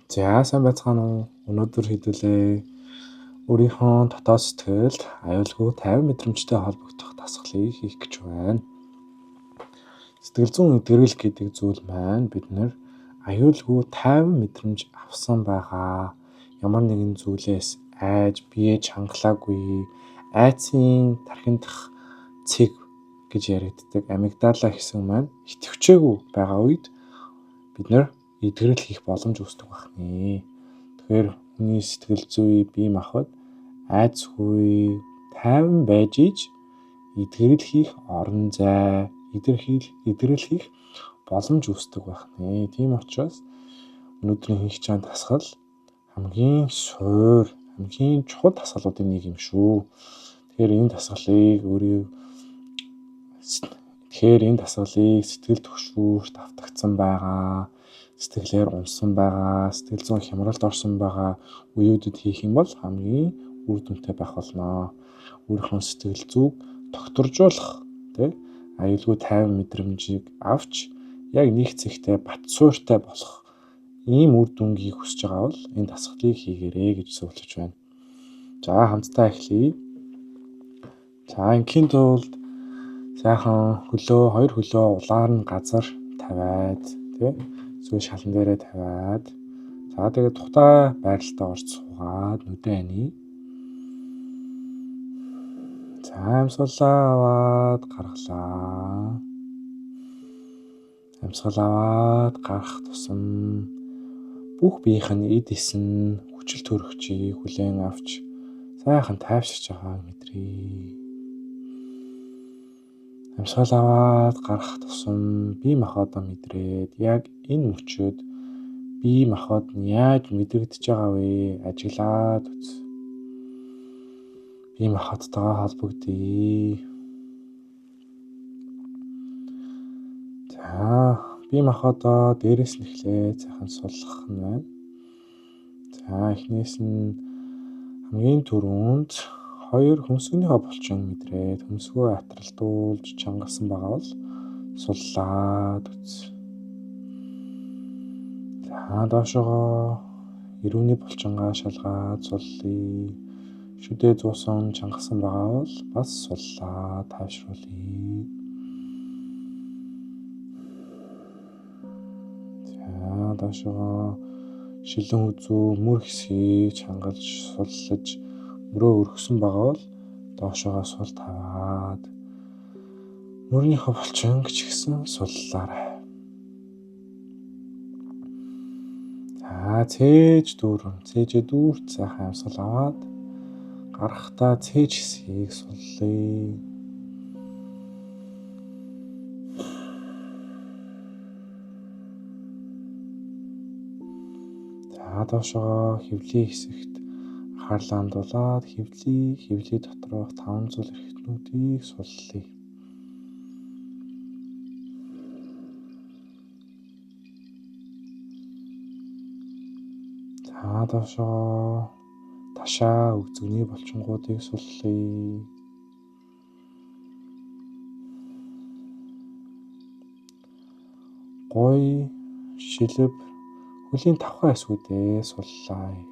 За сайн байцгаана уу? Өнөөдөр хэдүүлээ өөрийнхөө дотоод сэтгэлд аюулгүй 50 мэдрэмжтэй холбогдох дасгалыг хийх гэж байна. Сэтгэл зүйн эдгэрэл гэдэг зүйл маань бид нэр аюулгүй 50 мэдрэмж авсан байгаа. Ямар нэгэн зүйлээс айж бие чангалаагүй, айцын тархиндх цэг гэж яригддаг амигдала хэсэг маань идэвхжээгүй байгаа үед бид нэр эдгэрэл хийх боломж үүсдэг байна. Тэгэхээр хүний сэтгэл зүй бие махбод айцгүй 50 байж иж эдгэрэл хийх орон зай, эдгэрэл хийх боломж үүсдэг байна. Тийм учраас өнөөдрийн хийх чам дасгал хамгийн суур, хамгийн чухал дасгалуудын нэг юм шүү. Тэгэхээр энэ дасгалыг сэтгэл төвшүүрт автагдсан байгаа, сэтгэлээр унсан байгаа, сэтгэл зүйн хямралд орсон байгаа үеүүдэд хийх юм бол хамгийн үр дүнтэй байх болно. Өөрийнхөө сэтгэл зүйг докторжуулах, аюулгүй 50 мэдрэмжийг авч яг нэг цэгтээ бат суурьтай болох ийм үр дүнгийг хүсэж байгаа бол энэ дасгалыг хийгээрэй гэж зөвлөж байна. За хамтдаа эхлэе. За ингийн тулд сайхан хоёр хөлөө улаар нь газар тавиад, эсвэл шалан дээрээ тавиад, за тэгээд тухтай байралтаа орж суугаад нүдэн ани. За амьсгалаа аваад гаргалаа. Амьсгал аваад гарах тусам бүх биеийнх нь эд эсэн хүчил төрөгчийг хүлээн авч сайхан тайвширч байгааг мэдрээ. Амьсгал аваад гарах тусам бие махбодоо мэдрээд яг энэ мөчөд бие махбод нь яаж мэдрэгдэж байгаа вэ? Ажиглаад үз. Бие махбодтойгоо холбогдъё. За бие махбодоо дээрээс нь эхлээд сайхан суллах нь байна. За эхнээс нь хамгийн түрүүнд хоёр хөмсгөнийхөө булчин мэдрээд хөмсгөө атралдуулж чангалсан байгаа бол суллаад үз. За доошогоо эрүүний булчингаа шалгаад суллая. Шүдээ зуусан чангалсан байгаа бол бас суллаад тайвшруулъя. За доошогоо шилэн үзүү мөр хэсгийг чангалж суллаж мөрөө өргөсөн байгаа бол доошогоо сул таваад мөрийнхөө булчин ч гэсэн суллаарай. За цээжээ дүүрт сайхан амьсгал аваад гарахдаа цээж хэсгийг суллая. За доошогоо хөвлийн хэсэгт анхаарлаа хандуулаад хөвлийн доторх 5 зүйл эрхтнүүдийг суллая. За доошогоо ташаа өгзөгний булчингуудыг суллая. Гой, шилб, хөлийн тавхан хэсгүүдээ суллая.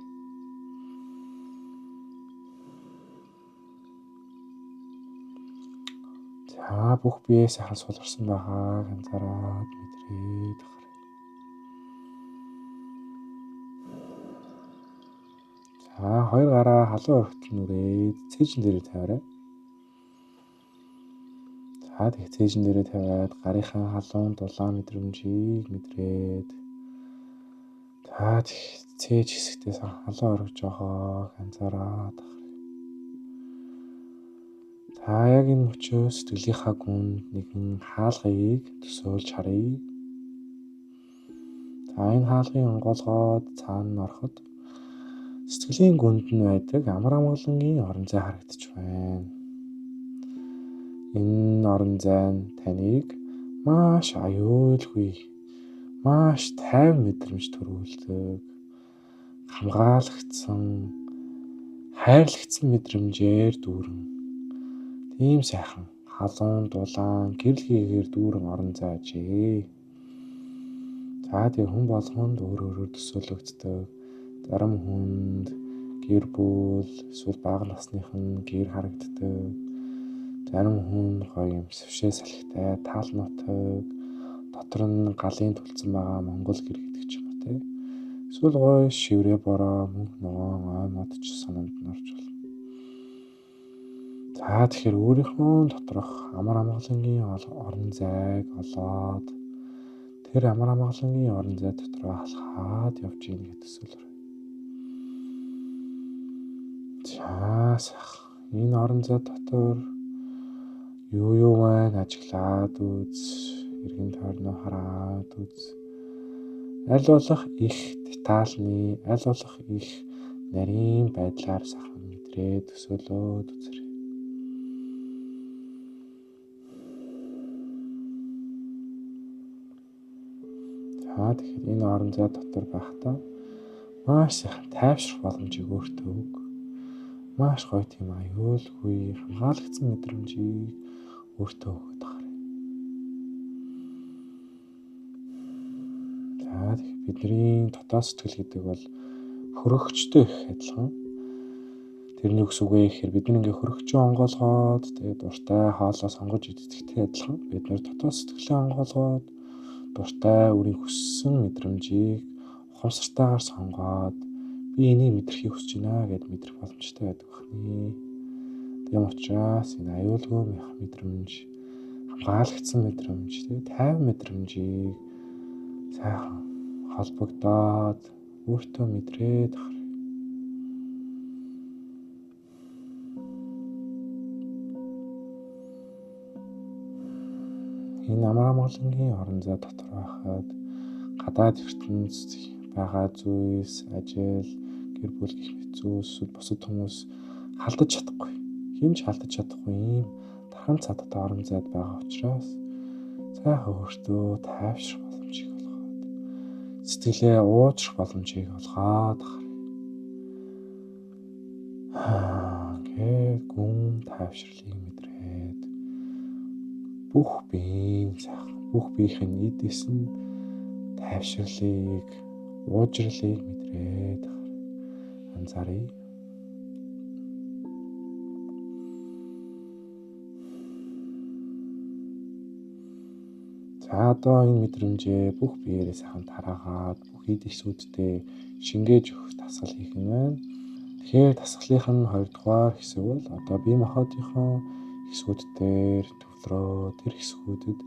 За бүх биеэ сайхан суларсан байгааг анзаараад мэдрээд гарах. За хоёр гараа халуун өргөтөл нүрээд цээжин дээрээ тавиарай. За тэгээд цээжин дээрээ тавиад гарынхаа халуун дулаан мэдрэмжийг мэдрээд за цээж хэсгтээс халуун өргөж байгааг анзаараад гарах. За яг энэ мөчөөс сэтгэлийнхаа гүнд нэгэн хаалгыг төсөөлж харъя. За энэ хаалгыг онгоолгоод цаана нь ороход сэтгэлийн гүнд нь байдаг амар амгалангийн орон зай харагдаж байна. Энэ орон зай нь таныг маш аюулгүй, маш тайван мэдрэмж төрүүлдэг. Хамгаалагдсан, хайрлагдсан мэдрэмжээр дүүрэн. Тийм сайхан халуун дулаан гэрэл хийгээр дүүрэн орон зай ажээ. За тэгээ хүн болгонд өөр өөрөөр төсөөлөгддөг. Зарим хүнд гэр бүл эсвэл бага насныхан гэр харагддаг. Зарим хүн гоё юм сэвшээ салхитай, таал нутаг, дотор нь галын төлцөн байгаа Монгол гэр гэдэг ч юм уу те. Эсвэл гоё шиврээ бороо, мөнх ногоон, ой мод ч санамд норж болно. За тэгэхээр өөрийнхөө доторх амар амгалангийн орон зайг олоод тэр амар амгалангийн орон зай дотроо алхаад явж ийн гэж төсөөлөөрэй. За сайхан. Энэ орон зай дотор юу байна ажиглаад үз, эргэн тойрноо хараад үз. Аль болох их детальны, аль болох их нарийн байдлаар сайхан мэдрээ төсөөлөөд үзээрэй. За тэгэхээр энэ орон зай дотор байхдаа маш сайхан тайвшрах боломжийг өөртөө өг. Маш гоё тийм аюулгүй хамгаалагдсан мэдрэмжийг өөртөө өгöd гараа. За тэгэхээр бидний дотоод сэтгэл гэдэг бол хөрөгчтэй их адилхан. Тэрний үгс үгүй гэхээр бид нэг ингээ хөрөгчөө онгоолгоод тэгээд дуртай хоолоо сонгож идэгтэй адилхан. Бид нэр дотоод сэтгэлээ онгоолгоод дуртай өөрийн хүссэн мэдрэмжийг ухамсартайгаар сонгоод би энийг мэдрэхийг хүсэж байна гэд мэдрэх боломжтой байдаг байна. Тийм учраас энэ аюулгүй мэдрэмж, хамгаалагдсан мэдрэмж, тайван мэдрэмжийг сайхан холбогдоод өөртөө мэдрээд гарах. Энэ амар амгалангийн орон зай дотор байхад гадаад ертөнцид байгаа зүйлс, ажил, гэр бүл гэх мэт зүйлс, бусад хүмүүс халдаж чадахгүй. Хинч халдаж чадахгүй ийм дархан цадтай орон зайд байгаа учраас сайхан өөртөө тайвшрах боломжийг олгоод, сэтгэлээ уужрах боломжийг олгоод ингээд гүн тайвшрлыг мэдрээд бүх биеийн сайхан, бүх биеийн эдээс нь тайвшрлыг, уужрлыг мэдрээд анзааръя. За одоо энэ мэдрэмжээ бүх биеэрээ сайхан тараагаад бүх эд эсүүддээ шингээж өгөх дасгал хийх нь байна. Тэгэхээр дасгалынх нь 2 дугаар хэсэг бол одоо бие махбодынхоо хэсгүүд дээр төвлөрөө тэр хэсгүүдэд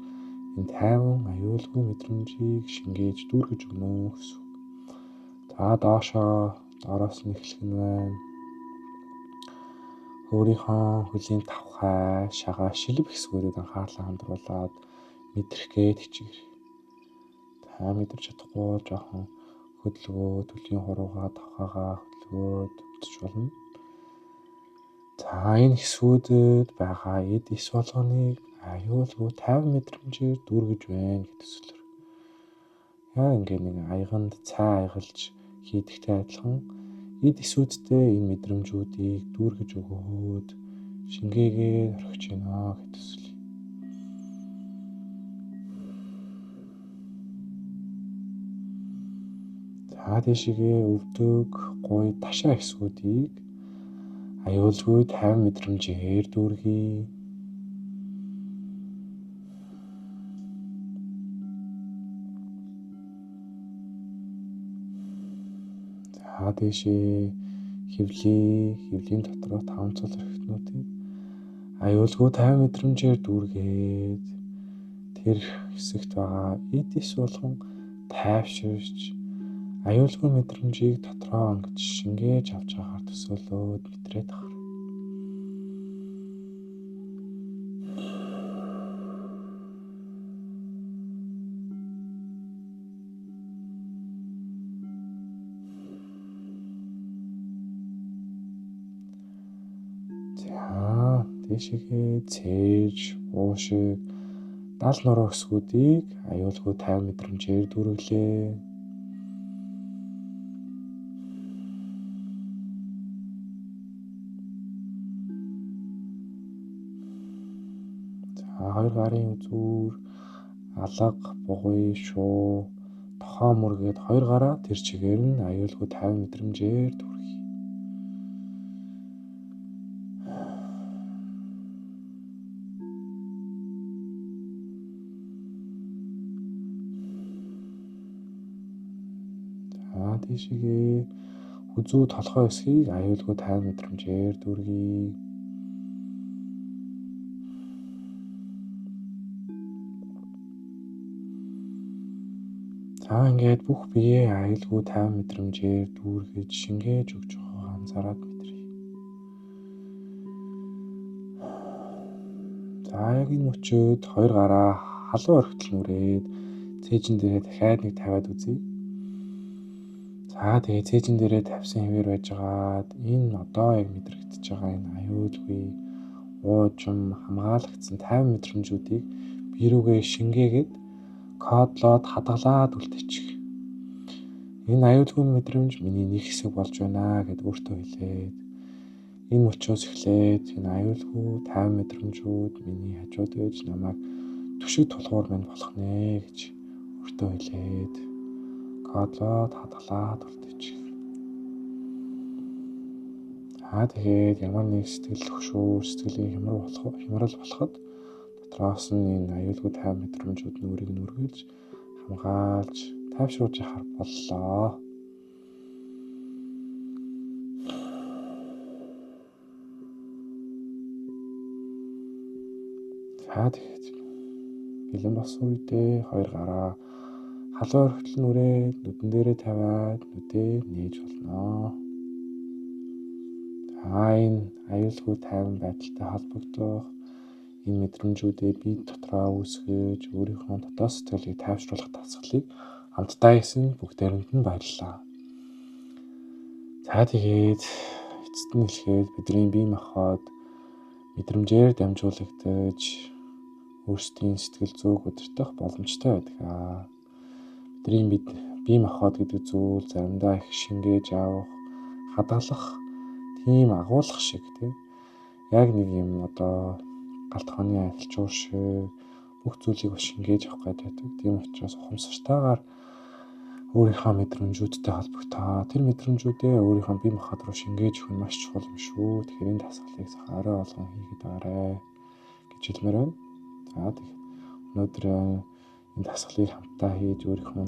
энэ тайван аюулгүй мэдрэмжийг шингээж дүүргэж өгнө гэсэн. За доороос нь эхлэх нь байна. Өөрийнхөө хөлийн тавхай, шагаа, шилб хэсгүүдэд анхаарлаа хандруулад мэдрэх гээд хичээгээрэй. Та мэдэрч чадахгүй жоохон хөдөлгөө, төлгийн хуруугаа, тавхаагаа хөдөлгөөд үзэж болно. За энэ хэсгүүдэд байгаа эд эс болгоныг аюулгүй тайван мэдрэмжээр дүүргэж байна гэж төсөөлөөрэй. Яа ингээ нэг аяганд цай аялж хийдэгтэй адилхан эд эсүүдтэй энэ мэдрэмжүүдийг дүүргэж өгөөд шингээгээд орхиж гинэ гэж төсөөлөе. За тийшээ өвдөг, гуй, ташаа хэсгүүдийг аюулгүй тайван мэдрэмжээр дүүргий. За тийшээ хөвлийн дотроо 5 цул орхитнуудыг аюулгүй тайван мэдрэмжээр дүүргээд тэр хэсэгт байгаа эд эс болгон тайвширч аюулгүй мэдрэмжийг дотроо ингэж шингээж авч байгаагаар төсөөлөөд мэдрээд байгаа. За тийшээ цээж, уушиг, дал нуруу хэсгүүдийг аюулгүй тайван мэдрэмжээр дүүргэлээ. За хоёр гарын үзүүр, алга, бугуй, шуу, толгоо мөргээд хоёр гараа тэр чигээр нь аюулгүй 50 мэдрэмжээр дүүргий. Тийшээгээ үзүү толгой хэсгийг аюулгүй 50 мэдрэмжээр дүүргий. Ингээд бүх биеэ аюулгүй 50 мэдрэмжээр дүүргэж шингээж өгч байгаа анзаараад мэдрээ. Яг энэ мөчөөд хоёр гараа халуун орхитол нүрээд цээжин дээрээ дахиад нэг тавиад үзье. Тэгээ цээжин дээрээ тавьсан хэвээр байжгаад энэ одоо яг мэдрэгдэж байгаа энэ аюулгүй уужим хамгаалагдсан 50 мэдрэмжүүдийг бие рүүгээ шингээгээд кодлоод хадгалаад үлдээчих. Энэ аюулгүй мэдрэмж миний нэг хэсэг болж байна гэд өөртөө хэлээд энэ мөчөөс эхлээд энэ аюулгүй 50 мэдрэмжүүд миний хажууд байж намайг түшиг тулгуур минь болох нэ гэж өөртөө хэлээд кодлоод хадгалаад үлдээчих. Тэгээд ямар нэг сэтгэл хөшүүр, сэтгэлийн хямрал болоход дотроос нь энэ аюулгүй 50 мэдрэмжүүд нүрийг нүргэж хамгаалж тайвшруулж яхаар боллоо. Тэгээд бэлэн болсон үедээ хоёр гараа халуун орхитол нүрээд нүдэн дээрээ тавиад нүдээ нээж болно. Энэ аюулгүй 50 байдалтай холбогдох энэ мэдрэмжүүдээ бие дотроо үүсгэж өөрийнхөө дотоод сэтгэлийг тайвшруулах дасгалыг хамтдаа хийсэн бүгдээрэнд нь баярлалаа. Тэгээд эцэст нь хэлэхэд бидний бие махбод мэдрэмжээр дамжуулагдаж өөрсдийн сэтгэл зүйг удирдах боломжтой байдаг. Бидний бие махбод гэдэг зүйл заримдаа их шингээж авах, хадгалах тийм агуулга шиг тийм яг нэг юм галт хооны альчуур шиг бүх зүйлийг шингээж авах гэдэг. Тийм учраас ухамсартайгаар өөрийнхөө мэдрэмжүүдтэй холбогдоо тэр мэдрэмжүүдээ өөрийнхөө бие махбод руу шингээж өгөх нь маш чухал юм шүү. Тэгэхээр энэ дасгалыг орой болгон хийгээд байгаарай гэж хэлмээр байна. Өнөөдөр энэ дасгалыг хамтдаа хийж өөрийнхөө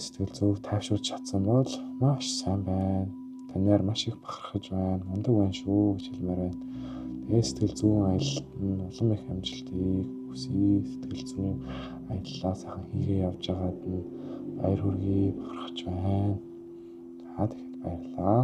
сэтгэл зүйг тайвшруулж чадсан бол маш сайн байна. Танаар маш их бахархаж байна. Мундаг байна шүү гэж хэлмээр байна. Сэтгэл зүйн аялалд нь улам их амжилтыг хүсье. Сэтгэл зүйн аяллаа сайхан хийгээ явж байгаад нь баяр хүргэе, бахархаж байна. Тэгэхээр баярлалаа.